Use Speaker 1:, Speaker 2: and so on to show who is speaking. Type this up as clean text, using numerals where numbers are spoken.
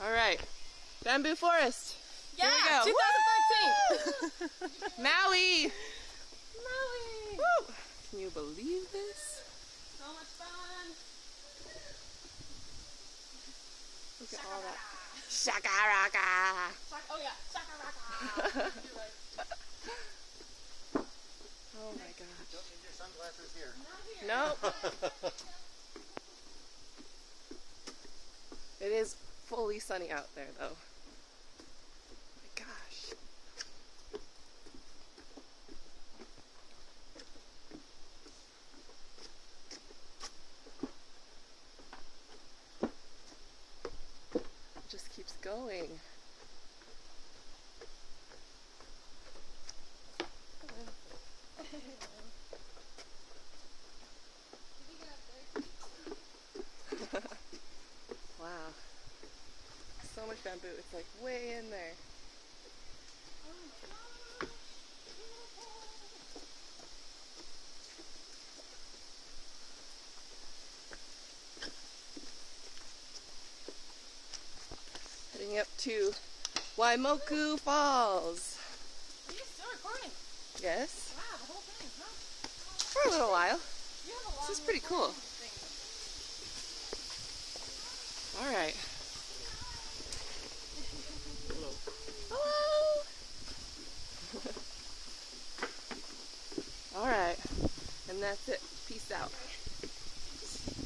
Speaker 1: All right, Bamboo Forest.
Speaker 2: Yeah,
Speaker 1: Here we go.
Speaker 2: 2013.
Speaker 1: Maui.
Speaker 2: Maui.
Speaker 1: Woo. Can you believe this?
Speaker 2: So much fun.
Speaker 1: Look at all that. Shakaraka.
Speaker 2: Oh yeah, shakaraka.
Speaker 1: Oh my gosh.
Speaker 3: Don't need your sunglasses here.
Speaker 2: Not here.
Speaker 1: Nope. It is fully sunny out there though. My gosh. It just keeps going. Wow. So much bamboo. It's like way in there. Heading up to Waimoku Falls.
Speaker 2: Are you still recording?
Speaker 1: Yes,
Speaker 2: Wow, the whole thing, huh?
Speaker 1: for a little while.
Speaker 2: You have a long
Speaker 1: This is pretty cool.
Speaker 2: recording thing.
Speaker 1: All right.